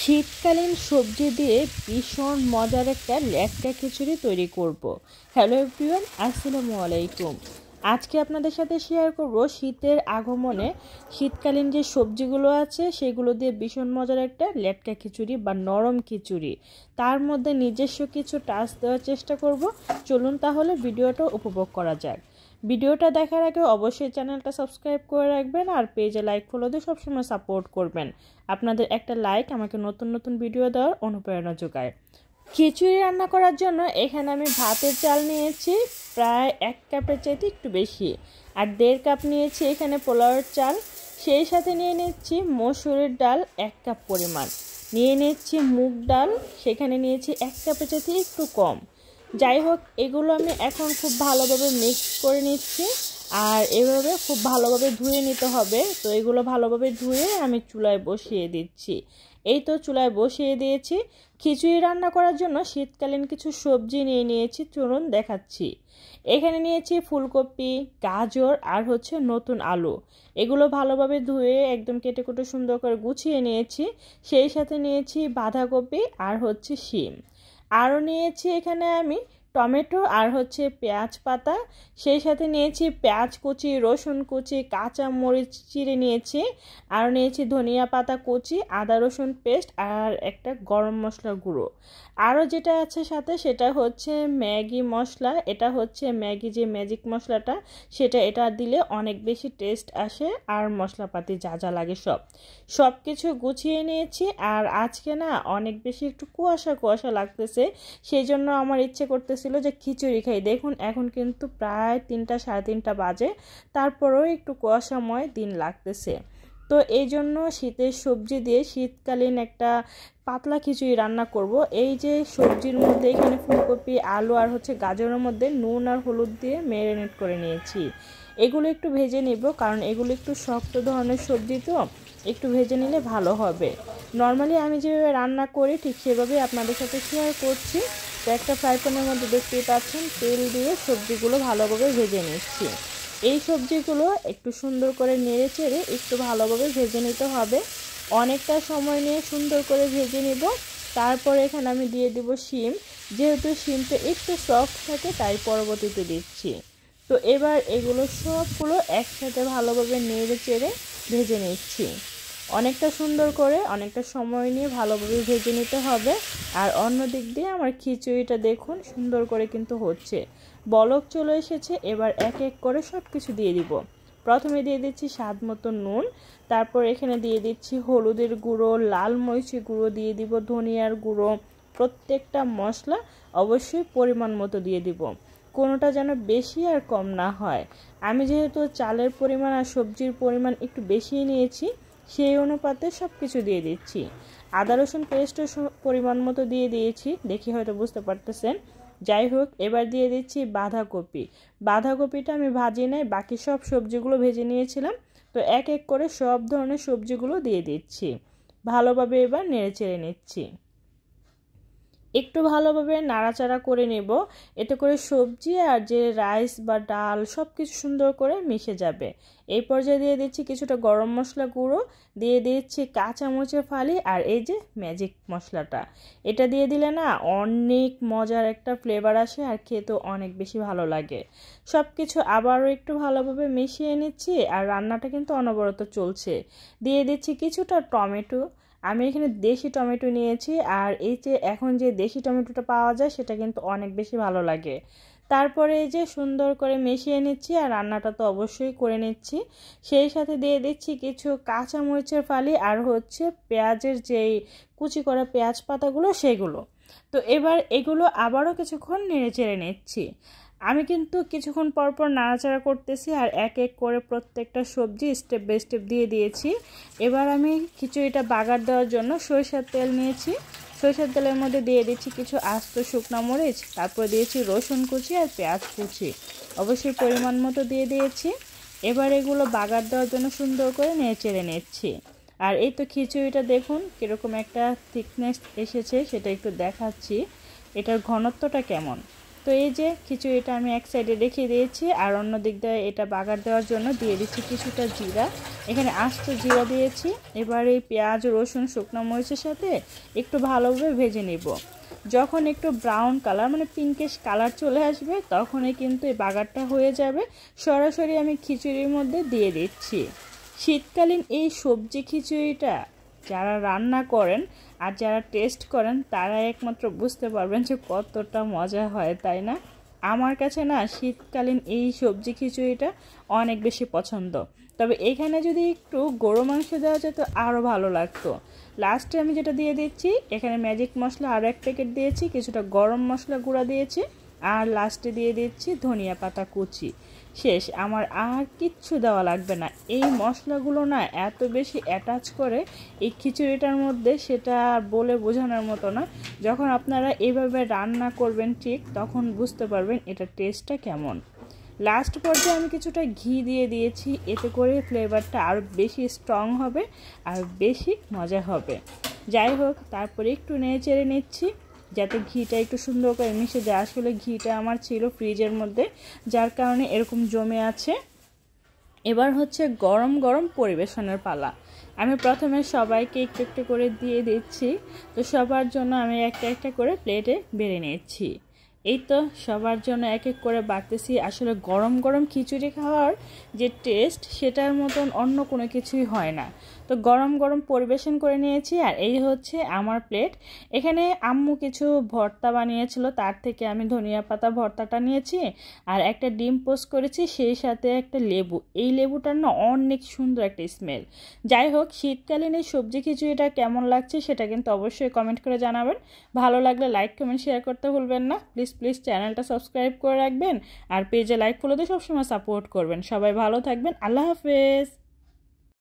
শীতকালীন সবজি দিয়ে ভীষণ মজার একটা লেটকা খিচুড়ি তৈরি করব। হ্যালো এভরিওয়ান, আসসালামু আলাইকুম। আজকে আপনাদের সাথে শেয়ার করব শীতের আগমনে শীতকালীন যে সবজিগুলো আছে সেগুলো দিয়ে ভীষণ মজার একটা লেটকা খিচুড়ি বা নরম খিচুড়ি। তার মধ্যে নিজস্ব কিছু টাচ দেওয়ার চেষ্টা করব। চলুন তাহলে ভিডিওটা উপভোগ করা যাক। ভিডিওটা দেখার আগে অবশ্যই চ্যানেলটা সাবস্ক্রাইব করে রাখবেন আর পেজে লাইক ফলো দিয়ে সবসময় সাপোর্ট করবেন। আপনাদের একটা লাইক আমাকে নতুন নতুন ভিডিও দেওয়ার অনুপ্রেরণা যোগায়। খিচুড়ি রান্না করার জন্য এখানে আমি ভাতের চাল নিয়েছি প্রায় 1 কাপের চাইতে একটু বেশি, আর 1.5 কাপ নিয়েছি এখানে পোলাওয়ের চাল। সেই সাথে নিয়ে নিচ্ছি মসুরের ডাল 1 কাপ পরিমাণ, নিয়ে নিচ্ছি মুগ ডাল, সেখানে নিয়েছি 1 কাপের চাইতে একটু কম। যাই হোক, এগুলো আমি এখন খুব ভালোভাবে মিক্স করে নিচ্ছি আর এভাবে খুব ভালোভাবে ধুয়ে নিতে হবে। তো এগুলো ভালোভাবে ধুয়ে আমি চুলায় বসিয়ে দিচ্ছি। এই তো চুলায় বসিয়ে দিয়েছি। খিচুড়ি রান্না করার জন্য শীতকালীন কিছু সবজি নিয়ে নিয়েছি, চলুন দেখাচ্ছি। এখানে নিয়েছি ফুলকপি, গাজর আর নতুন আলু। এগুলো ভালোভাবে ধুয়ে একদম কেটে কুটে সুন্দর করে গুছিয়ে নিয়েছি। সেই সাথে নিয়েছি বাঁধাকপি আর শিম। আরও নিয়েছি এখানে আমি টমেটো আর পেঁয়াজ পাতা। সেই সাথে নিয়েছি পেঁয়াজ কুচি, রসুন কুচি, কাঁচা মরিচ চিড়ে নিয়েছি। আর নিয়েছি ধনিয়া পাতা কুচি, আদা রসুন পেস্ট আর একটা গরম মশলার গুঁড়ো। আরও যেটা আছে সাথে সেটা ম্যাগি মশলা। এটা ম্যাগি যে ম্যাজিক মশলাটা, এটা দিলে অনেক বেশি টেস্ট আসে। আর মশলাপাতি যা যা লাগে সব কিছু গুছিয়ে নিয়েছি। আর আজকে না অনেক বেশি একটু কুয়াশা কুয়াশা লাগতেছে, সেই জন্য আমার ইচ্ছে করতেছিল যে খিচুড়ি খাই। দেখুন এখন কিন্তু প্রায় 3টা সাড়ে 3টা বাজে, তারপরেও একটু কুয়াশাময় দিন লাগতেছে। তো এই জন্য শীতের সবজি দিয়ে শীতকালীন একটা পাতলা খিচুড়ি রান্না করব। এই যে সবজির মধ্যে এখানে ফুলকপি, আলু আর গাজরের মধ্যে নুন আর হলুদ দিয়ে ম্যারিনেট করে নিয়েছি। এগুলো একটু ভেজে নিব, কারণ এগুলো একটু শক্ত ধরনের সবজি, তো একটু ভেজে নিলে ভালো হবে। নর্মালি আমি যেভাবে রান্না করি ঠিক সেভাবেই আপনাদের সাথে শেয়ার করছি। তো একটা ফ্রাই প্যানের মধ্যে দেখতেই পাচ্ছেন তেল দিয়ে সবজিগুলো ভালোভাবে ভেজে নিচ্ছি। এই সবজিগুলো একটু সুন্দর করে নেড়ে চেড়ে একটু ভালোভাবে ভেজে নিতে হবে। অনেকটা সময় নিয়ে সুন্দর করে ভেজে নিব। তারপরে এখানে আমি দিয়ে দিব শিম। যেহেতু শিমটা একটু সফট থাকে তাই পরবর্তীতে দিচ্ছি। তো এবার এগুলো সবগুলো একসাথে ভালোভাবে নেড়ে চেড়ে ভেজে নিচ্ছি। অনেকটা সুন্দর করে অনেকটা সময় নিয়ে ভালোভাবে ভেজে নিতে হবে। আর অন্য দিক দিয়ে আমার খিচুড়িটা দেখুন সুন্দর করে কিন্তু হচ্ছে, বলক চলে এসেছে। এবার এক এক করে সব কিছু দিয়ে দিব। প্রথমে দিয়ে দিচ্ছি স্বাদ মতো নুন, তারপর এখানে দিয়ে দিচ্ছি হলুদের গুঁড়ো, লাল মরিচের গুঁড়ো দিয়ে দিব, ধনিয়ার গুঁড়ো। প্রত্যেকটা মশলা অবশ্যই পরিমাণ মতো দিয়ে দিব, কোনোটা যেন বেশি আর কম না হয়। আমি যেহেতু চালের পরিমাণ আর সবজির পরিমাণ একটু বেশি নিয়েছি, সেই অনুপাতে সব কিছু দিয়ে দিচ্ছি। আদা রসুন পেস্টও পরিমাণ মতো দিয়ে দিয়েছি, দেখি হয়তো বুঝতে পারতেছেন। যাই হোক, এবার দিয়ে দিচ্ছি বাঁধাকপি। বাঁধাকপিটা আমি ভাজি নাই, বাকি সব সবজিগুলো ভেজে নিয়েছিলাম। তো এক এক করে সব ধরনের সবজিগুলো দিয়ে দিচ্ছি। ভালোভাবে এবার নেড়ে চেড়ে নিচ্ছি। একটু ভালোভাবে নাড়াচাড়া করে নেব, এতে করে সবজি আর যে রাইস বা ডাল সব কিছু সুন্দর করে মিশে যাবে। এই পর্যায়ে দিয়ে দিচ্ছি কিছুটা গরম মশলা গুঁড়ো, দিয়ে দিচ্ছি কাঁচামরিচের ফালি আর এই যে ম্যাজিক মশলাটা। এটা দিয়ে দিলে না অনেক মজার একটা ফ্লেভার আসে আর খেতেও অনেক বেশি ভালো লাগে। সব কিছু আবারও একটু ভালোভাবে মিশিয়ে নিচ্ছি। আর রান্নাটা কিন্তু অনবরত চলছে। দিয়ে দিচ্ছি কিছুটা টমেটো। আমি এখানে দেশি টমেটো নিয়েছি, আর এই যে এখন যে দেশি টমেটোটা পাওয়া যায় সেটা কিন্তু অনেক বেশি ভালো লাগে। তারপরে এই যে সুন্দর করে মিশিয়ে নিচ্ছি, আর রান্নাটা তো অবশ্যই করে নিচ্ছি। সেই সাথে দিয়ে দিচ্ছি কিছু কাঁচামরিচের ফালি আর পেঁয়াজের যেই কুচি করা পেঁয়াজ পাতাগুলো সেগুলো। তো এবার এগুলো আবারও কিছুক্ষণ নেড়ে চেড়ে নিচ্ছি। আমি কিন্তু কিছুক্ষণ পর পর নাড়াচাড়া করতেছি আর এক এক করে প্রত্যেকটা সবজি স্টেপ বাই স্টেপ দিয়ে দিয়েছি। এবার আমি খিচুড়িটা বাগার দেওয়ার জন্য সরিষার তেল নিয়েছি। সরিষার তেলের মধ্যে দিয়ে দিচ্ছি কিছু আস্ত শুকনো মরিচ, তারপর দিয়েছি রসুন কুচি আর পেঁয়াজ কুচি, অবশ্যই পরিমাণ মতো দিয়ে দিয়েছি। এবার এগুলো বাগার দেওয়ার জন্য সুন্দর করে নেড়ে চেড়ে নিচ্ছি। আর এই তো খিচুড়িটা দেখুন কীরকম একটা থিকনেস এসেছে, সেটা একটু দেখাচ্ছি। এটার ঘনত্বটা কেমন। তো এই যে খিচুড়িটা আমি এক সাইডে রেখে দিয়েছি, আর অন্য দিক দিয়ে এটা বাগার দেওয়ার জন্য দিয়ে দিচ্ছি কিছুটা জিরা। এখানে আস্ত জিরা দিয়েছি। এবার এই পেঁয়াজ, রসুন, শুকনো মরিচের সাথে একটু ভালোভাবে ভেজে নেব। যখন একটু ব্রাউন কালার মানে পিঙ্কিশ কালার চলে আসবে তখনই কিন্তু এই বাগারটা হয়ে যাবে। সরাসরি আমি খিচুড়ির মধ্যে দিয়ে দিচ্ছি। শীতকালীন এই সবজি খিচুড়িটা যারা রান্না করেন আর যারা টেস্ট করেন তারা একমাত্র বুঝতে পারবেন যে কতটা মজা হয়, তাই না? আমার কাছে না শীতকালীন এই সবজি খিচুড়িটা অনেক বেশি পছন্দ। তবে এখানে যদি একটু গরু মাংস দেওয়া যেত আরও ভালো লাগতো। লাস্টে আমি যেটা দিয়ে দিচ্ছি, এখানে ম্যাজিক মশলা আরও 1 প্যাকেট দিয়েছি, কিছুটা গরম মশলা গুঁড়া দিয়েছি, আর লাস্টে দিয়ে দিচ্ছি ধনিয়া পাতা কুচি। শেষ, আমার আর কিচ্ছু দেওয়া লাগবে না। এই মশলাগুলো না এত বেশি অ্যাটাচ করে এই খিচুড়িটার মধ্যে, সেটা বলে বোঝানোর মতো না। যখন আপনারা এইভাবে রান্না করবেন ঠিক তখন বুঝতে পারবেন এটার টেস্টটা কেমন। লাস্ট পর্যায়ে আমি কিছুটা ঘি দিয়ে দিয়েছি, এতে করে ফ্লেভারটা আরও বেশি স্ট্রং হবে আর বেশি মজা হবে। যাই হোক, তারপরে একটু নেড়ে চেড়ে নিচ্ছি যাতে ঘিটা একটু সুন্দর করে মিশে যায়। আসলে ঘিটা আমার ছিল ফ্রিজের মধ্যে, যার কারণে এরকম জমে আছে। এবার হচ্ছে গরম গরম পরিবেশনের পালা। আমি প্রথমে সবাইকে একটু একটু করে দিয়ে দিচ্ছি। তো সবার জন্য আমি একটা একটা করে প্লেটে বেড়ে নিচ্ছি। এই তো সবার জন্য এক এক করে বাড়তেছি। আসলে গরম গরম খিচুড়ি খাওয়ার যে টেস্ট সেটার মতন অন্য কোনো কিছুই হয় না। তো গরম গরম পরিবেশন করে নিয়েছি, আর এই হচ্ছে আমার প্লেট। এখানে আম্মু কিছু ভর্তা বানিয়েছিল, তার থেকে আমি ধনিয়া পাতা ভর্তাটা নিয়েছি, আর একটা ডিম পোস্ট করেছি, সেই সাথে একটা লেবু। এই লেবুটার না অনেক সুন্দর একটা স্মেল। যাই হোক, শীতকালীন এই সবজি খিচুড়িটা কেমন লাগছে সেটা কিন্তু অবশ্যই কমেন্ট করে জানাবেন। ভালো লাগলে লাইক, কমেন্ট, শেয়ার করতে ভুলবেন না। প্লিজ চ্যানেলটা সাবস্ক্রাইব করে রাখবেন, আর পেজে লাইক ফলো দিয়ে সবসময় সাপোর্ট করবেন। সবাই ভালো থাকবেন। আল্লাহ হাফেজ।